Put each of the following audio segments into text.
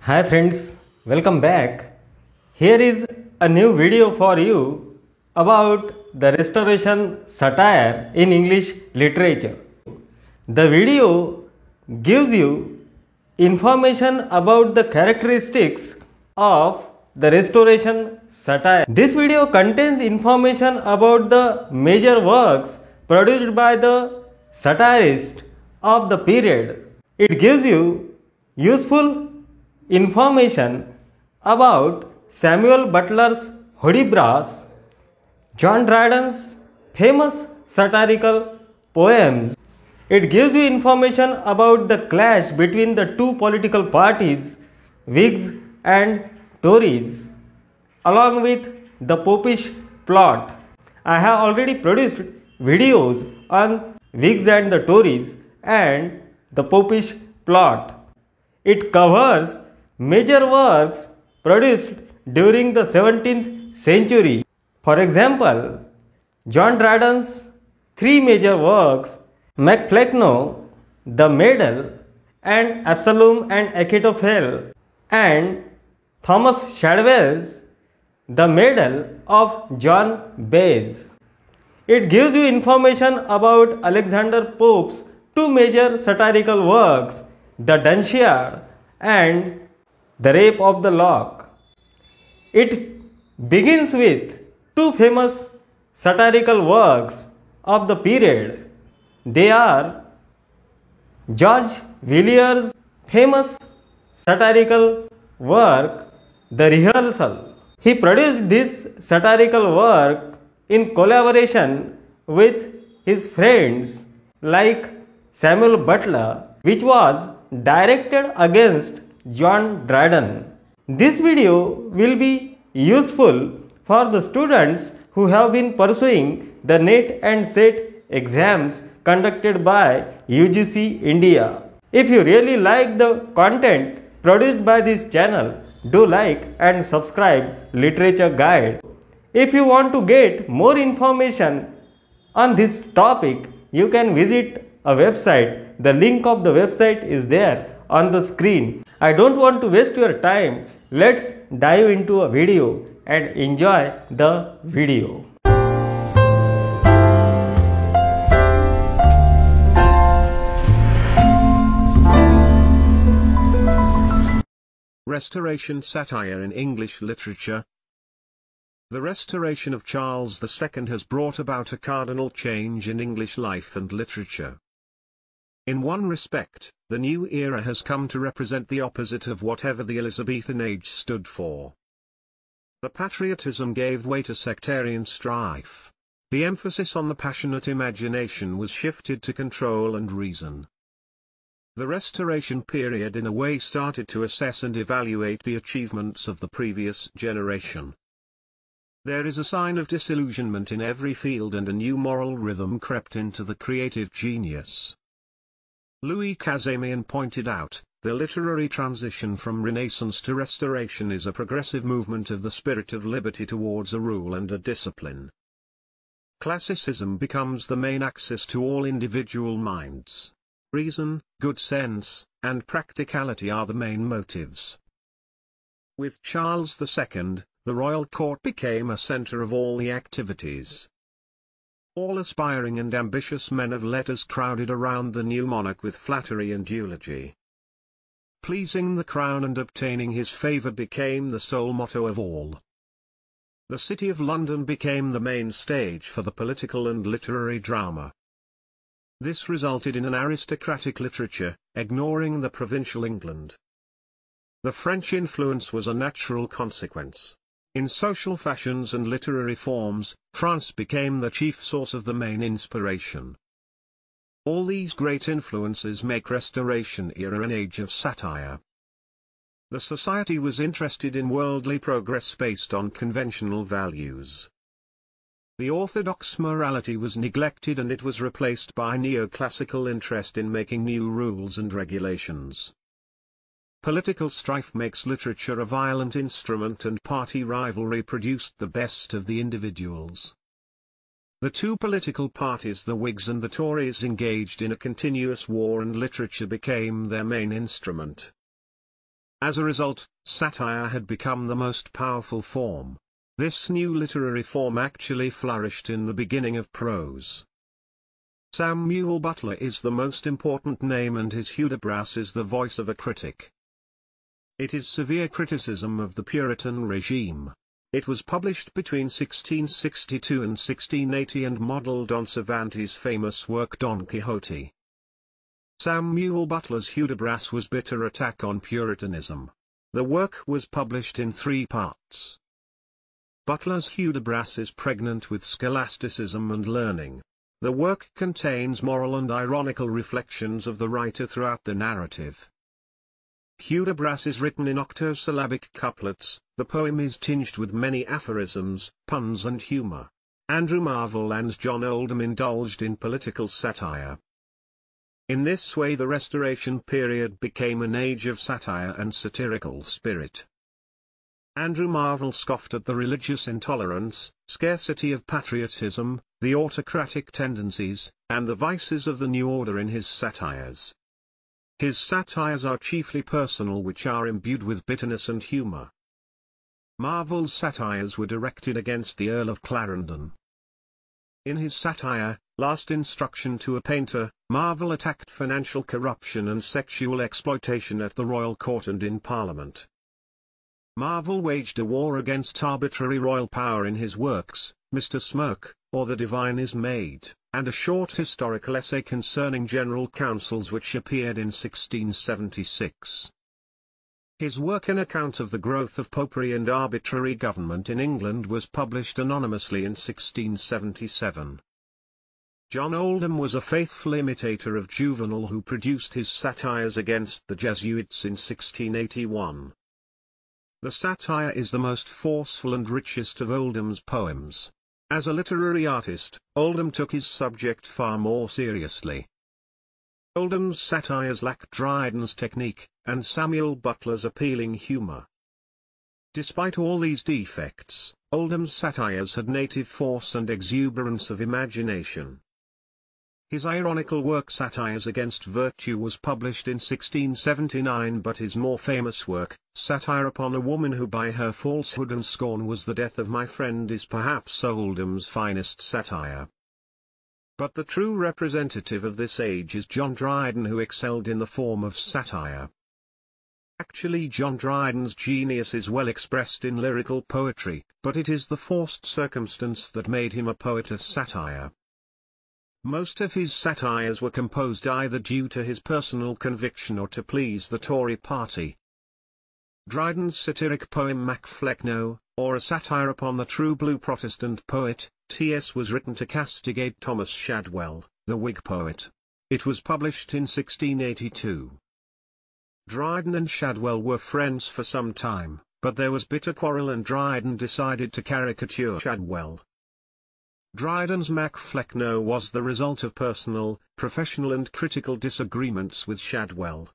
Hi friends, welcome back. Here is a new video for you about the Restoration satire in English literature. The video gives you information about the characteristics of the Restoration satire. This video contains information about the major works produced by the satirists of the period. It gives you useful information about Samuel Butler's Hudibras, John Dryden's famous satirical poems. It gives you information about the clash between the two political parties, Whigs and Tories, along with the Popish plot. I have already produced videos on Whigs and the Tories and the Popish plot. It covers major works produced during the 17th century. For example, John Dryden's three major works, Macflecknoe, The Maiden, and Absalom and Achitophel, and Thomas Shadwell's The Maiden of John Bayes. It gives you information about Alexander Pope's two major satirical works, The Dunciad and The Rape of the Lock. It begins with two famous satirical works of the period. They are George Villiers' famous satirical work, The Rehearsal. He produced this satirical work in collaboration with his friends like Samuel Butler, which was directed against John Dryden. This video will be useful for the students who have been pursuing the NET and SET exams conducted by UGC India. If you really like the content produced by this channel, do like and subscribe Literature Guide. If you want to get more information on this topic, you can visit a website. The link of the website is there on the screen. I don't want to waste your time. Let's dive into a video and enjoy the video. Restoration satire in English literature. The restoration of Charles II has brought about a cardinal change in English life and literature. In one respect, the new era has come to represent the opposite of whatever the Elizabethan age stood for. The patriotism gave way to sectarian strife. The emphasis on the passionate imagination was shifted to control and reason. The Restoration period in a way started to assess and evaluate the achievements of the previous generation. There is a sign of disillusionment in every field, and a new moral rhythm crept into the creative genius. Louis Kazemian pointed out, the literary transition from Renaissance to Restoration is a progressive movement of the spirit of liberty towards a rule and a discipline. Classicism becomes the main axis to all individual minds. Reason, good sense, and practicality are the main motives. With Charles II, the royal court became a center of all the activities. All aspiring and ambitious men of letters crowded around the new monarch with flattery and eulogy. Pleasing the crown and obtaining his favor became the sole motto of all. The city of London became the main stage for the political and literary drama. This resulted in an aristocratic literature, ignoring the provincial England. The French influence was a natural consequence. In social fashions and literary forms, France became the chief source of the main inspiration. All these great influences make Restoration era an age of satire. The society was interested in worldly progress based on conventional values. The orthodox morality was neglected, and it was replaced by neoclassical interest in making new rules and regulations. Political strife makes literature a violent instrument, and party rivalry produced the best of the individuals. The two political parties, the Whigs and the Tories, engaged in a continuous war, and literature became their main instrument. As a result, satire had become the most powerful form. This new literary form actually flourished in the beginning of prose. Samuel Butler is the most important name, and his Hudibras is the voice of a critic. It is severe criticism of the Puritan regime. It was published between 1662 and 1680 and modelled on Cervantes' famous work Don Quixote. Samuel Butler's Hudibras was a bitter attack on Puritanism. The work was published in 3 parts. Butler's Hudibras is pregnant with scholasticism and learning. The work contains moral and ironical reflections of the writer throughout the narrative. Hudibras is written in octosyllabic couplets. The poem is tinged with many aphorisms, puns and humor. Andrew Marvell and John Oldham indulged in political satire. In this way the Restoration period became an age of satire and satirical spirit. Andrew Marvell scoffed at the religious intolerance, scarcity of patriotism, the autocratic tendencies, and the vices of the new order in his satires. His satires are chiefly personal, which are imbued with bitterness and humor. Marvell's satires were directed against the Earl of Clarendon. In his satire, Last Instruction to a Painter, Marvell attacked financial corruption and sexual exploitation at the royal court and in Parliament. Marvell waged a war against arbitrary royal power in his works, Mr. Smirk, or The Divine is Made, and a short historical essay concerning general councils which appeared in 1676. His work An Account of the Growth of Popery and Arbitrary Government in England was published anonymously in 1677. John Oldham was a faithful imitator of Juvenal, who produced his satires against the Jesuits in 1681. The satire is the most forceful and richest of Oldham's poems. As a literary artist, Oldham took his subject far more seriously. Oldham's satires lack Dryden's technique, and Samuel Butler's appealing humor. Despite all these defects, Oldham's satires had native force and exuberance of imagination. His ironical work Satires Against Virtue was published in 1679, but his more famous work, Satire upon a Woman Who by Her Falsehood and Scorn Was the Death of My Friend, is perhaps Oldham's finest satire. But the true representative of this age is John Dryden, who excelled in the form of satire. Actually, John Dryden's genius is well expressed in lyrical poetry, but it is the forced circumstance that made him a poet of satire. Most of his satires were composed either due to his personal conviction or to please the Tory party. Dryden's satiric poem Macflecknoe, or a satire upon the true blue Protestant poet, T.S. was written to castigate Thomas Shadwell, the Whig poet. It was published in 1682. Dryden and Shadwell were friends for some time, but there was bitter quarrel and Dryden decided to caricature Shadwell. Dryden's Macflecknoe was the result of personal, professional and critical disagreements with Shadwell.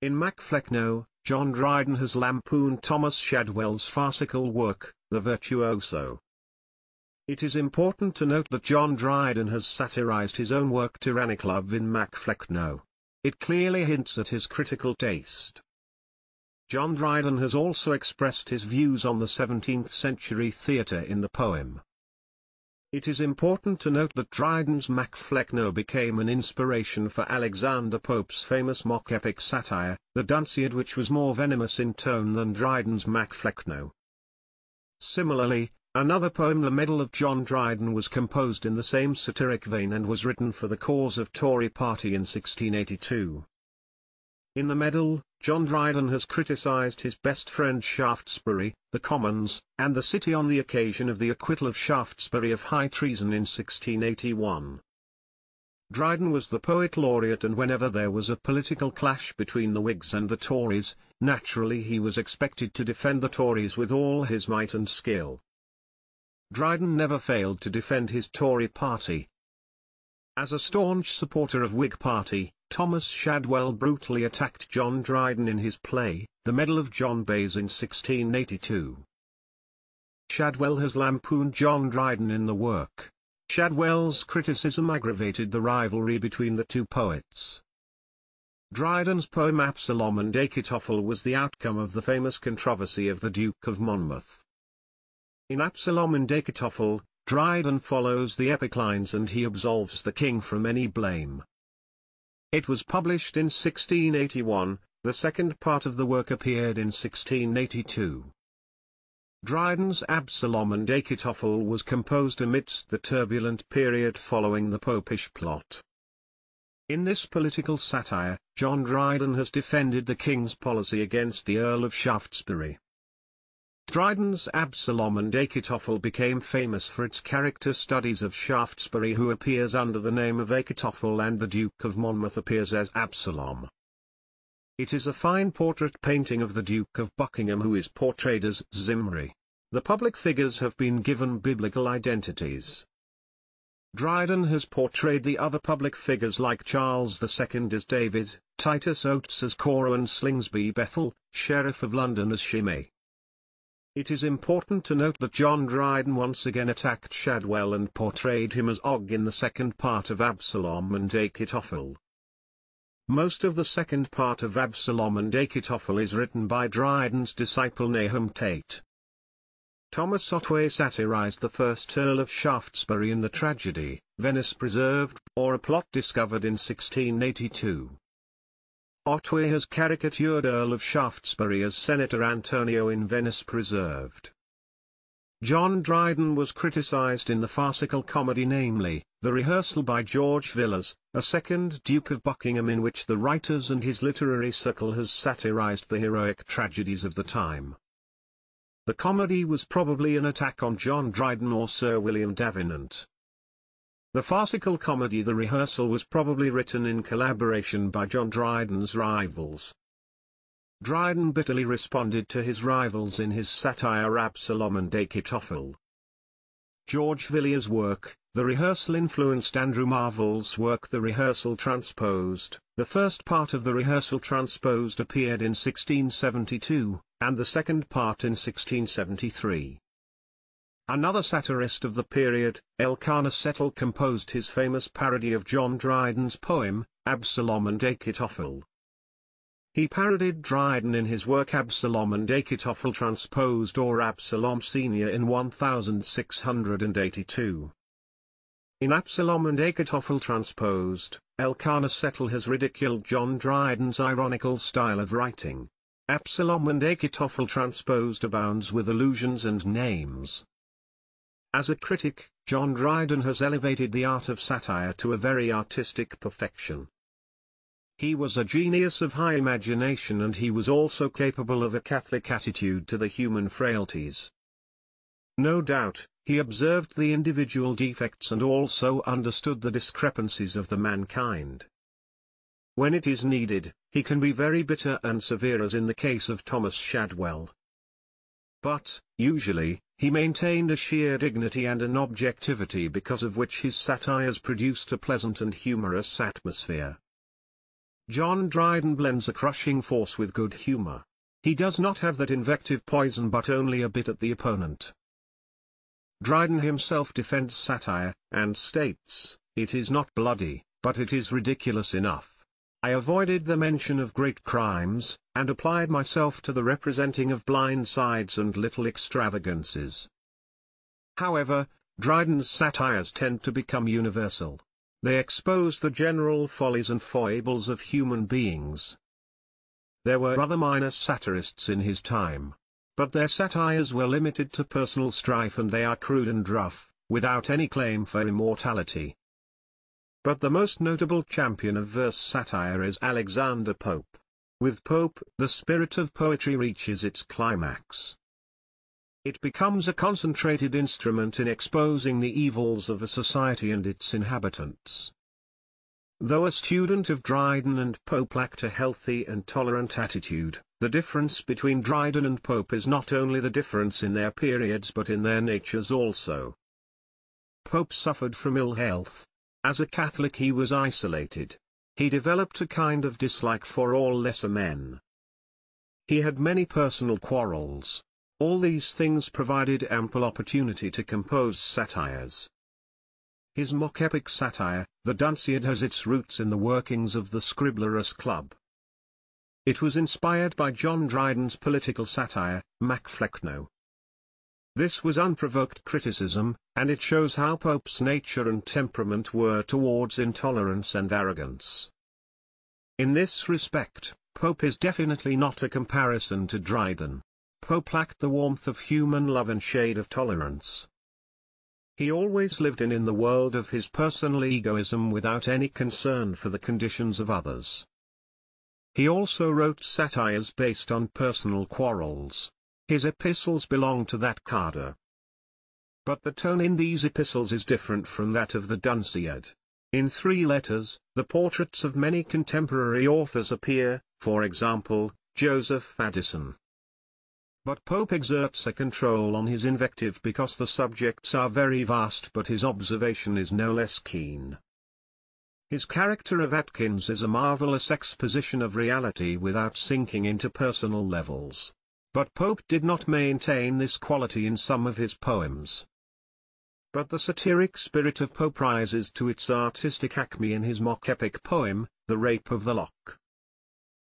In Macflecknoe, John Dryden has lampooned Thomas Shadwell's farcical work, The Virtuoso. It is important to note that John Dryden has satirized his own work Tyrannic Love in Macflecknoe. It clearly hints at his critical taste. John Dryden has also expressed his views on the 17th-century theatre in the poem. It is important to note that Dryden's Macflecknoe became an inspiration for Alexander Pope's famous mock-epic satire, The Dunciad, which was more venomous in tone than Dryden's Macflecknoe. Similarly, another poem, The Medal of John Dryden, was composed in the same satiric vein and was written for the cause of Tory party in 1682. In the Medal, John Dryden has criticised his best friend Shaftesbury, the Commons, and the City on the occasion of the acquittal of Shaftesbury of high treason in 1681. Dryden was the poet laureate, and whenever there was a political clash between the Whigs and the Tories, naturally he was expected to defend the Tories with all his might and skill. Dryden never failed to defend his Tory party. As a staunch supporter of Whig party, Thomas Shadwell brutally attacked John Dryden in his play, The Medal of John Bayes in 1682. Shadwell has lampooned John Dryden in the work. Shadwell's criticism aggravated the rivalry between the two poets. Dryden's poem Absalom and Achitophel was the outcome of the famous controversy of the Duke of Monmouth. In Absalom and Achitophel, Dryden follows the epic lines and he absolves the king from any blame. It was published in 1681, the second part of the work appeared in 1682. Dryden's Absalom and Achitophel was composed amidst the turbulent period following the Popish plot. In this political satire, John Dryden has defended the king's policy against the Earl of Shaftesbury. Dryden's Absalom and Achitophel became famous for its character studies of Shaftesbury, who appears under the name of Achitophel, and the Duke of Monmouth appears as Absalom. It is a fine portrait painting of the Duke of Buckingham, who is portrayed as Zimri. The public figures have been given biblical identities. Dryden has portrayed the other public figures like Charles II as David, Titus Oates as Cora, and Slingsby Bethel, Sheriff of London, as Shimei. It is important to note that John Dryden once again attacked Shadwell and portrayed him as Og in the second part of Absalom and Achitophel. Most of the second part of Absalom and Achitophel is written by Dryden's disciple Nahum Tate. Thomas Otway satirized the first Earl of Shaftesbury in the tragedy, Venice Preserved, or A Plot Discovered, in 1682. Otway has caricatured Earl of Shaftesbury as Senator Antonio in Venice Preserved. John Dryden was criticized in the farcical comedy, namely, The Rehearsal by George Villiers, a second Duke of Buckingham, in which the writers and his literary circle has satirized the heroic tragedies of the time. The comedy was probably an attack on John Dryden or Sir William Davenant. The farcical comedy The Rehearsal was probably written in collaboration by John Dryden's rivals. Dryden bitterly responded to his rivals in his satire Absalom and Achitophel. George Villiers' work, The Rehearsal, influenced Andrew Marvell's work The Rehearsal Transposed. The first part of The Rehearsal Transposed appeared in 1672, and the second part in 1673. Another satirist of the period, Elkanah Settle, composed his famous parody of John Dryden's poem, Absalom and Achitophel. He parodied Dryden in his work Absalom and Achitophel Transposed, or Absalom Senior, in 1682. In Absalom and Achitophel Transposed, Elkanah Settle has ridiculed John Dryden's ironical style of writing. Absalom and Achitophel Transposed abounds with allusions and names. As a critic, John Dryden has elevated the art of satire to a very artistic perfection. He was a genius of high imagination, and he was also capable of a Catholic attitude to the human frailties. No doubt, he observed the individual defects and also understood the discrepancies of the mankind. When it is needed, he can be very bitter and severe, as in the case of Thomas Shadwell. But, usually, he maintained a sheer dignity and an objectivity because of which his satires produced a pleasant and humorous atmosphere. John Dryden blends a crushing force with good humor. He does not have that invective poison, but only a bit at the opponent. Dryden himself defends satire, and states, "It is not bloody, but it is ridiculous enough. I avoided the mention of great crimes, and applied myself to the representing of blind sides and little extravagances." However, Dryden's satires tend to become universal. They expose the general follies and foibles of human beings. There were other minor satirists in his time, but their satires were limited to personal strife, and they are crude and rough, without any claim for immortality. But the most notable champion of verse satire is Alexander Pope. With Pope, the spirit of poetry reaches its climax. It becomes a concentrated instrument in exposing the evils of a society and its inhabitants. Though a student of Dryden and Pope lacked a healthy and tolerant attitude, the difference between Dryden and Pope is not only the difference in their periods but in their natures also. Pope suffered from ill health. As a Catholic he was isolated. He developed a kind of dislike for all lesser men. He had many personal quarrels. All these things provided ample opportunity to compose satires. His mock-epic satire, The Dunciad, has its roots in the workings of the Scriblerus Club. It was inspired by John Dryden's political satire, Mac Flecknoe. This was unprovoked criticism, and it shows how Pope's nature and temperament were towards intolerance and arrogance. In this respect, Pope is definitely not a comparison to Dryden. Pope lacked the warmth of human love and shade of tolerance. He always lived in the world of his personal egoism without any concern for the conditions of others. He also wrote satires based on personal quarrels. His epistles belong to that cadre. But the tone in these epistles is different from that of the Dunciad. In 3 letters, the portraits of many contemporary authors appear, for example, Joseph Addison. But Pope exerts a control on his invective because the subjects are very vast, but his observation is no less keen. His character of Atkins is a marvelous exposition of reality without sinking into personal levels. But Pope did not maintain this quality in some of his poems. But the satiric spirit of Pope rises to its artistic acme in his mock-epic poem, The Rape of the Lock.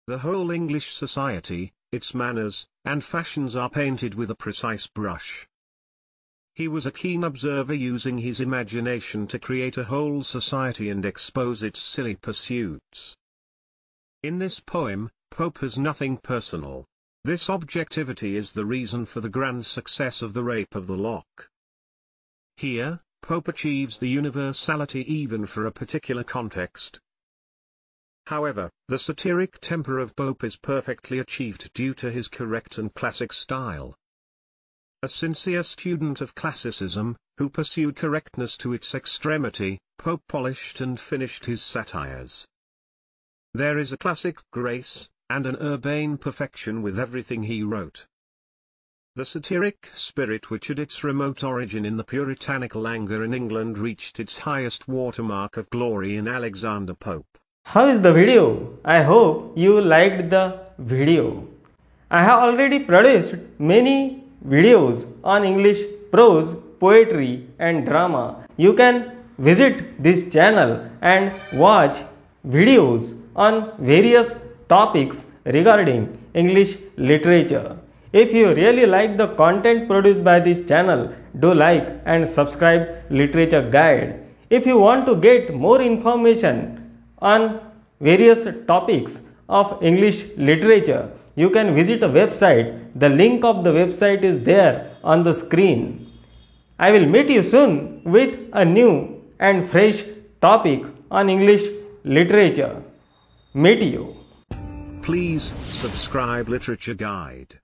The whole English society, its manners, and fashions are painted with a precise brush. He was a keen observer, using his imagination to create a whole society and expose its silly pursuits. In this poem, Pope has nothing personal. This objectivity is the reason for the grand success of The Rape of the Lock. Here, Pope achieves the universality even for a particular context. However, the satiric temper of Pope is perfectly achieved due to his correct and classic style. A sincere student of classicism, who pursued correctness to its extremity, Pope polished and finished his satires. There is a classic grace, and an urbane perfection with everything he wrote. The satiric spirit, which had its remote origin in the puritanical anger in England, reached its highest watermark of glory in Alexander Pope. How is the video? I hope you liked the video. I have already produced many videos on English prose, poetry and drama. You can visit this channel and watch videos on various topics regarding English literature. If you really like the content produced by this channel, do like and subscribe Literature Guide. If you want to get more information on various topics of English literature, you can visit a website. The link of the website is there on the screen. I will meet you soon with a new and fresh topic on English literature. Meet you. Please subscribe Literature Guide.